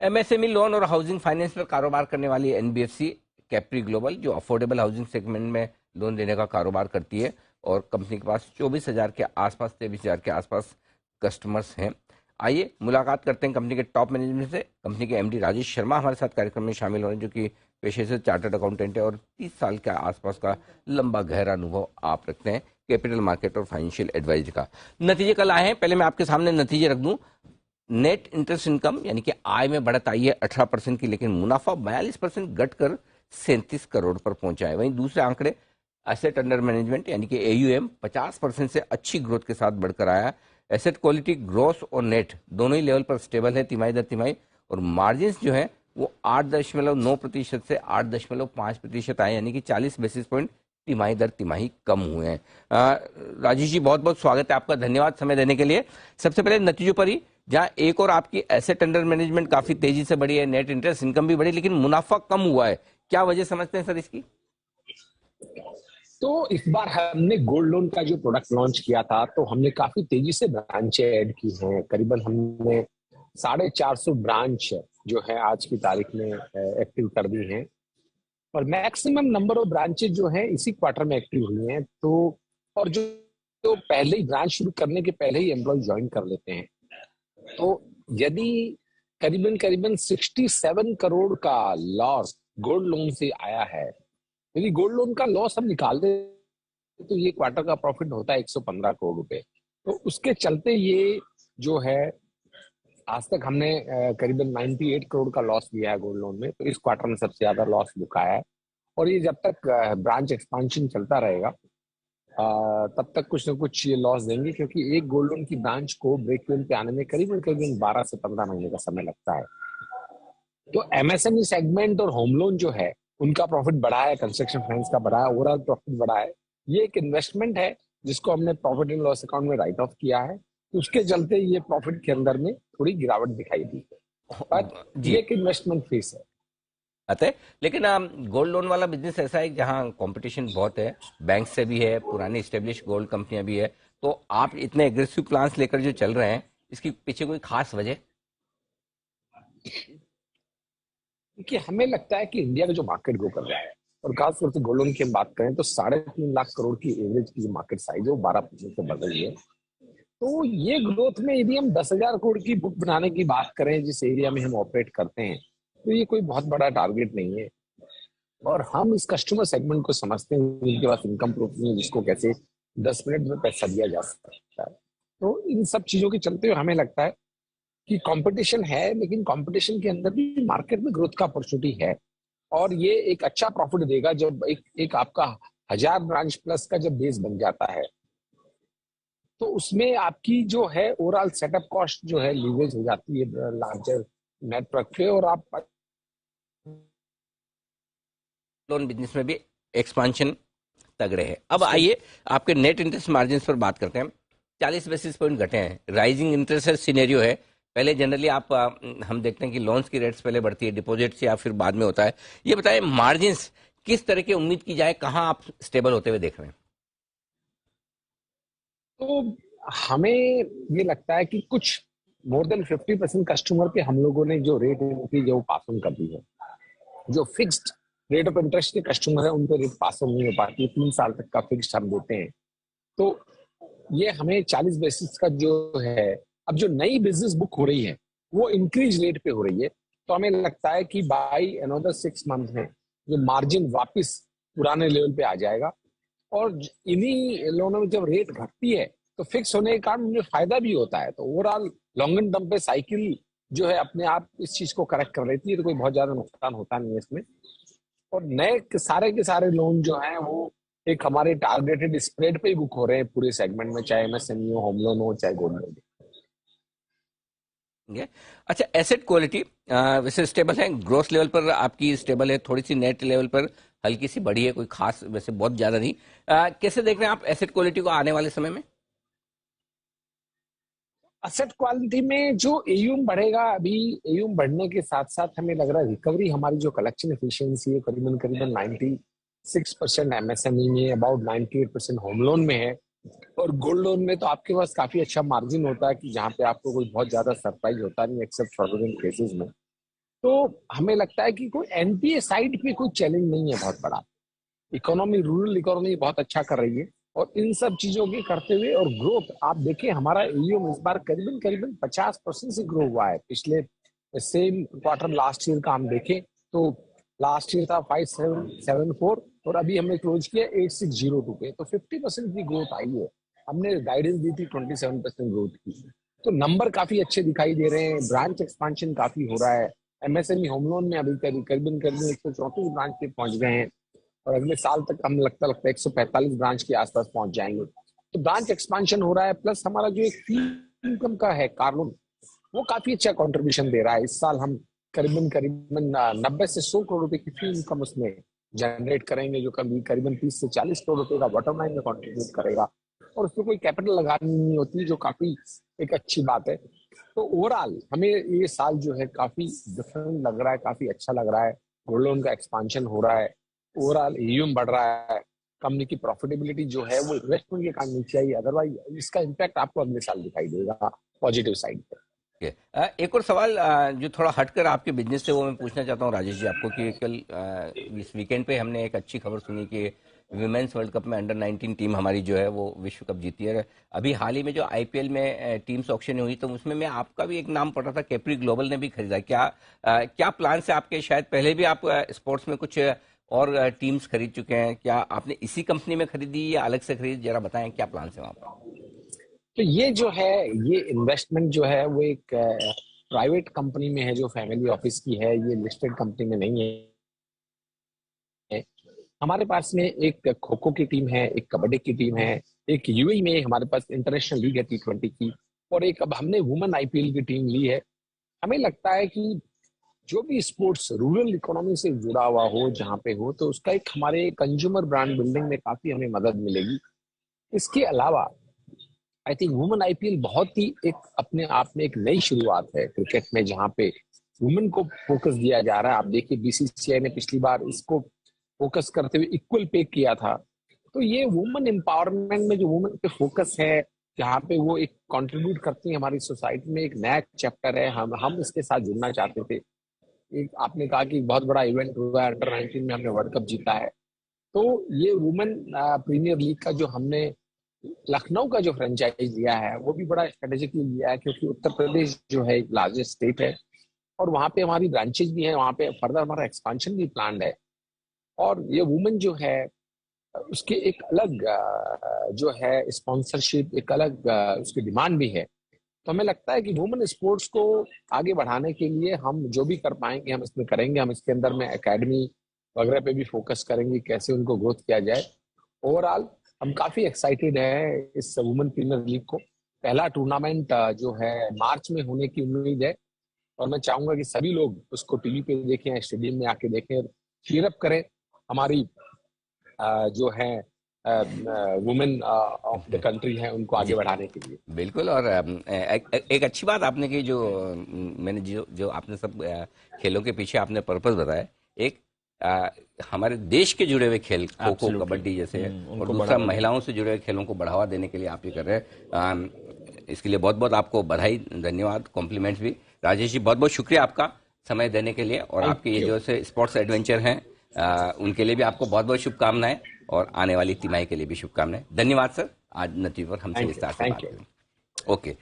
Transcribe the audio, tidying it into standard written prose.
MSME loan और housing finance पर कारोबार करने वाली एनबीएफसी कैप्री ग्लोबल, जो अफोर्डेबल हाउसिंग सेगमेंट में लोन देने का कारोबार करती है, और कंपनी के पास 24,000 के आसपास, 23,000 के आसपास कस्टमर्स हैं। आइए मुलाकात करते हैं कंपनी के टॉप मैनेजमेंट से। कंपनी के एमडी राजेश शर्मा हमारे साथ कार्यक्रम में शामिल हो रहे हैं, जो कि पेशे से चार्टर्ड अकाउंटेंट है और 30 साल के आसपास का लंबा गहरा अनुभव आप रखते हैं कैपिटल मार्केट और फाइनेंशियल एडवाइजरी का। नतीजे कल आए हैं, पहले मैं आपके सामने नतीजे रख दूं। नेट इंटरेस्ट इनकम यानी कि आय में बढ़त आई है 18% की, लेकिन मुनाफा 42% घटकर 37 करोड़ पर पहुंचा है। वहीं दूसरे आंकड़े एसेट अंडर मैनेजमेंट यानी कि एयूएम 50% से अच्छी ग्रोथ के साथ बढ़कर आया। एसेट क्वालिटी ग्रोस और नेट दोनों ही लेवल पर स्टेबल है तिमाही दर तिमाही, और मार्जिन जो है वो 8.9% से 8.5% आए, यानी कि 40 बेसिस पॉइंट तिमाही दर तिमाही कम हुए हैं। राजेश जी, बहुत बहुत स्वागत है आपका, धन्यवाद समय देने के लिए। सबसे पहले नतीजों पर ही, जहां एक और आपकी एसेट अंडर मैनेजमेंट काफी तेजी से बढ़ी है, नेट इंटरेस्ट इनकम भी बढ़ी, लेकिन मुनाफा कम हुआ है, क्या वजह समझते हैं सर इसकी? तो इस बार हमने गोल्ड लोन का जो प्रोडक्ट लॉन्च किया था, तो हमने काफी तेजी से ब्रांचें ऐड की हैं। करीबन हमने 450 ब्रांच जो है आज की तारीख में एक्टिव कर दी हैं, और मैक्सिमम नंबर ऑफ ब्रांचेज जो है इसी क्वार्टर में एक्टिव हुई हैं। तो और जो पहले ही ब्रांच शुरू करने के पहले ही एम्प्लॉय ज्वाइन कर लेते हैं, तो यदि करीबन करीबन 67 करोड़ का लॉस गोल्ड लोन से आया है, यदि गोल्ड लोन का लॉस हम निकाल दे तो ये क्वार्टर का प्रॉफिट होता है 115 करोड़ रुपए। तो उसके चलते ये जो है, आज तक हमने करीबन 98 करोड़ का लॉस लिया है गोल्ड लोन में, तो इस क्वार्टर में सबसे ज्यादा लॉस बुकाया है। और ये जब तक ब्रांच एक्सपांशन चलता रहेगा तब तक कुछ ना कुछ ये लॉस देंगे, क्योंकि एक गोल्ड लोन की ब्रांच को ब्रेक इवन पे आने में करीबन करीबन 12 से 15 महीने का समय लगता है। तो एमएसएमई सेगमेंट और होम लोन जो है उनका प्रॉफिट बढ़ा है, कंस्ट्रक्शन फाइनेंस का बढ़ा है, ओवरऑल प्रॉफिट बढ़ा है। ये एक इन्वेस्टमेंट है जिसको हमने प्रॉफिट एंड लॉस अकाउंट में राइट ऑफ किया है, तो उसके चलते ये प्रॉफिट के अंदर में थोड़ी गिरावट दिखाई दी है, बट ये एक इन्वेस्टमेंट फेस है। आते हैं, लेकिन गोल्ड लोन वाला बिजनेस ऐसा है जहां कंपटीशन बहुत है, बैंक से भी है, पुरानी स्टेब्लिश गोल्ड कंपनियां भी है, तो आप इतने एग्रेसिव प्लान्स लेकर जो चल रहे हैं, इसके पीछे कोई खास वजह? देखिए, हमें लगता है कि इंडिया का जो मार्केट ग्रो कर रहा है, और खासतौर से गोल्ड लोन की हम बात करें तो 3.5 लाख करोड़ की एवरेज की जो मार्केट साइज है वो 12% से बढ़ रही है। तो ये ग्रोथ में यदि हम 10,000 करोड़ की बुक बनाने की बात करें जिस एरिया में हम ऑपरेट करते हैं, तो ये कोई बहुत बड़ा टारगेट नहीं है। और हम इस कस्टमर सेगमेंट को समझते हैं जिनके पास इनकम प्रूफ नहीं है, जिसको कैसे 10 मिनट में पैसा दिया जा सकता है। तो इन सब चीजों के चलते हुए हमें लगता है कि कंपटीशन है, लेकिन कंपटीशन के अंदर भी मार्केट में ग्रोथ का अपॉर्चुनिटी है, और ये एक अच्छा प्रॉफिट देगा जब एक आपका 1,000 ब्रांच प्लस का जब बेस बन जाता है, तो उसमें आपकी जो है ओवरऑल सेटअप कॉस्ट जो है लीवरेज हो जाती है लार्जर नेटवर्क पे, और आप लोन बिजनेस में भी एक्सपांशन तगड़े है। अब आइए आपके नेट इंटरेस्ट मार्जिन पर बात करते हैं। 40 बेसिस पॉइंट घटे हैं, राइजिंग इंटरेस्ट सिनेरियो है। पहले जनरली हम देखते हैं कि लोन्स की रेट्स पहले बढ़ती है, डिपॉजिट्स या फिर बाद में होता है। ये बताएं मार्जिन किस तरह की उम्मीद की जाए, कहां आप स्टेबल होते हुए देख रहे हैं? तो हमें ये लगता है कि कुछ मोर देन 50% कस्टमर पे हम लोगों ने जो रेट इंक्रीज है वो पास ऑन कर दी है। जो फिक्स्ड रेट ऑफ इंटरेस्ट के कस्टमर है उन पे रेट पास ऑन नहीं हो पाती, 3 साल तक का फिक्स्ड हम देते हैं। तो ये हमें 40 बेसिस का जो है, अब जो नई बिजनेस बुक हो रही है वो इंक्रीज रेट पे हो रही है, तो हमें लगता है कि बाई अनदर 6 मंथ में जो मार्जिन वापस पुराने लेवल पे आ जाएगा। और इन्हीं लोनों में जब रेट घटती है तो फिक्स होने के कारण उन्हें फायदा भी होता है, तो ओवरऑल लॉन्ग टर्म पे साइकिल जो है अपने आप इस चीज को करेक्ट कर लेती है, तो कोई बहुत ज्यादा नुकसान होता नहीं है इसमें। और नए के सारे लोन जो हैं वो एक हमारे टारगेटेड स्प्रेड पे ही बुक हो रहे हैं पूरे सेगमेंट में, चाहे एमएसएमई हो, होम लोन हो, चाहे गोल्ड लोन हो। अच्छा, एसेट क्वालिटी वैसे स्टेबल है, ग्रोथ लेवल पर आपकी स्टेबल है, थोड़ी सी नेट लेवल पर हल्की सी बढ़ी है, कोई खास वैसे बहुत ज्यादा नहीं। कैसे देख रहे हैं आप एसेट क्वालिटी को आने वाले समय में? एसेट क्वालिटी में जो एयूएम बढ़ेगा, अभी एयूएम बढ़ने के साथ साथ हमें लग रहा है रिकवरी हमारी जो कलेक्शन एफिशिएंसी है करीबन करीबन 96% एमएसएमई में, अबाउट 98% होम लोन में है। और गोल्ड लोन में तो आपके पास काफी अच्छा मार्जिन होता है कि जहाँ पे आपको कोई बहुत ज्यादा सरप्राइज होता नहीं एक्सेप्ट फ्रॉडुलेंट केसेस में। तो हमें लगता है कि कोई एनपीए साइड पे कोई चैलेंज नहीं है बहुत बड़ा। इकोनॉमी, रूरल इकोनॉमी बहुत अच्छा कर रही है, और इन सब चीजों के करते हुए और ग्रोथ आप देखिए, हमारा एयूएम इस बार करीबन करीबन 50% से ग्रो हुआ है। पिछले सेम क्वार्टर लास्ट ईयर का हम देखें तो लास्ट ईयर था 5774 और अभी हमने क्लोज किया 8602 पे, तो 50% की ग्रोथ आई है। हमने गाइडेंस दी थी 27% ग्रोथ की, तो नंबर काफी अच्छे दिखाई दे रहे हैं। ब्रांच एक्सपांशन काफी हो रहा है। एमएसएमई होम लोन में अभी करीबन करीबन 134 ब्रांच पे पहुंच गए हैं, और अगले साल तक हम लगता है 145 ब्रांच के आसपास पहुंच जाएंगे। तो ब्रांच एक्सपांशन हो रहा है, प्लस हमारा जो एक फी इनकम का है कार लोन, वो काफी अच्छा कंट्रीब्यूशन दे रहा है। इस साल हम करीबन करीबन 90 से 100 करोड़ रुपए की फी इनकम उसमें जनरेट करेंगे, जो कभी करीबन 30 से 40 करोड़ रुपए का बॉटम लाइन में कंट्रीब्यूट करेगा, और उसमें कोई कैपिटल लगानी नहीं होती, जो काफी एक अच्छी बात है। तो ओवरऑल हमें ये साल जो है काफी डिफरेंट लग रहा है, काफी अच्छा लग रहा है। गोल्ड लोन का एक्सपांशन हो रहा है, ओवरऑल एयूएम बढ़ रहा है, कंपनी की प्रॉफिटेबिलिटी जो है वो इन्वेस्टमेंट के कारण नीचे आई, अदरवाइज इसका इम्पैक्ट आपको अगले साल दिखाई देगा पॉजिटिव साइड पे। एक और सवाल जो थोड़ा हटकर आपके बिजनेस से वो मैं पूछना चाहता हूँ राजेश जी आपको कि कल इस वीकेंड पे हमने एक अच्छी खबर सुनी कि विमेंस वर्ल्ड कप में अंडर 19 टीम हमारी जो है वो विश्व कप जीती है। अभी हाल ही में जो आईपीएल में टीम्स ऑक्शन हुई तो उसमें मैं आपका भी एक नाम पढ़ रहा था, कैप्री ग्लोबल ने भी खरीदा। क्या प्लान है आपके? शायद पहले भी आप स्पोर्ट्स में कुछ और टीम्स खरीद चुके हैं, क्या आपने इसी कंपनी में खरीदी या अलग से खरीदी? जरा बताएं क्या प्लान है वहाँ पर। तो ये जो है, ये इन्वेस्टमेंट जो है वो एक प्राइवेट कंपनी में है, जो फैमिली ऑफिस की है, ये लिस्टेड कंपनी में नहीं है। हमारे पास में एक खो खो की टीम है, एक कबड्डी की टीम है, एक यूएई में हमारे पास इंटरनेशनल लीग है T20 की, और एक अब हमने वुमेन आईपीएल की टीम ली है। हमें लगता है कि जो भी स्पोर्ट्स रूरल इकोनॉमी से जुड़ा हुआ हो, जहाँ पे हो, तो उसका एक हमारे कंज्यूमर ब्रांड बिल्डिंग में काफी हमें मदद मिलेगी। इसके अलावा आई थिंक वुमेन आईपीएल बहुत ही एक अपने आप में एक नई शुरुआत है क्रिकेट में, जहाँ पे वुमेन को फोकस दिया जा रहा है। आप देखिए बीसीसीआई ने पिछली बार इसको फोकस करते हुए इक्वल पे किया था। तो ये वुमेन एम्पावरमेंट में जो वुमेन पे फोकस है, जहाँ पे वो एक कंट्रीब्यूट करती है हमारी सोसाइटी में, एक नया चैप्टर है। हम इसके साथ जुड़ना चाहते थे। एक आपने कहा कि बहुत बड़ा इवेंट हुआ है, अंडर 19 में हमने वर्ल्ड कप जीता है। तो ये वुमेन प्रीमियर लीग का जो हमने लखनऊ का जो फ्रेंचाइज लिया है, वो भी बड़ा स्ट्रेटेजिकली लिया है, क्योंकि उत्तर प्रदेश जो है एक लार्जेस्ट स्टेट है, और वहाँ पे हमारी ब्रांचेज भी हैं, वहाँ पे फर्दर हमारा एक्सपांशन भी प्लान है। और ये वुमेन जो है उसके एक अलग जो है स्पॉन्सरशिप, एक अलग उसकी डिमांड भी है। तो हमें लगता है कि वुमेन स्पोर्ट्स को आगे बढ़ाने के लिए हम जो भी कर पाएंगे हम इसमें करेंगे। हम इसके अंदर में एकेडमी वगैरह पे भी फोकस करेंगे, कैसे उनको ग्रोथ किया जाए। ओवरऑल हम काफी एक्साइटेड है इस वुमेन प्रीमियर लीग को। पहला टूर्नामेंट जो है मार्च में होने की उम्मीद है, और मैं चाहूंगा कि सभी लोग उसको टीवी पे देखें, स्टेडियम में आके देखें, चीयर अप करें हमारी जो है वुमेन ऑफ द कंट्री है, उनको आगे बढ़ाने के लिए। बिल्कुल। और एक अच्छी बात आपने की, जो मैंने जो आपने सब खेलों के पीछे आपने पर्पस बताया। एक हमारे देश के जुड़े हुए खेल, खो खो कबड्डी जैसे, और दूसरा महिलाओं से जुड़े हुए खेलों को बढ़ावा देने के लिए आप ये कर रहे हैं। इसके लिए बहुत बहुत आपको बधाई, धन्यवाद, कॉम्प्लीमेंट्स भी। राजेश जी बहुत बहुत शुक्रिया आपका समय देने के लिए, और आपके ये जो से स्पोर्ट्स एडवेंचर हैं उनके लिए भी आपको बहुत बहुत शुभकामनाएं, और आने वाली तिमाही के लिए भी शुभकामनाएं। धन्यवाद सर, आज नतीजे पर हमसे विस्तार से बात करें। ओके।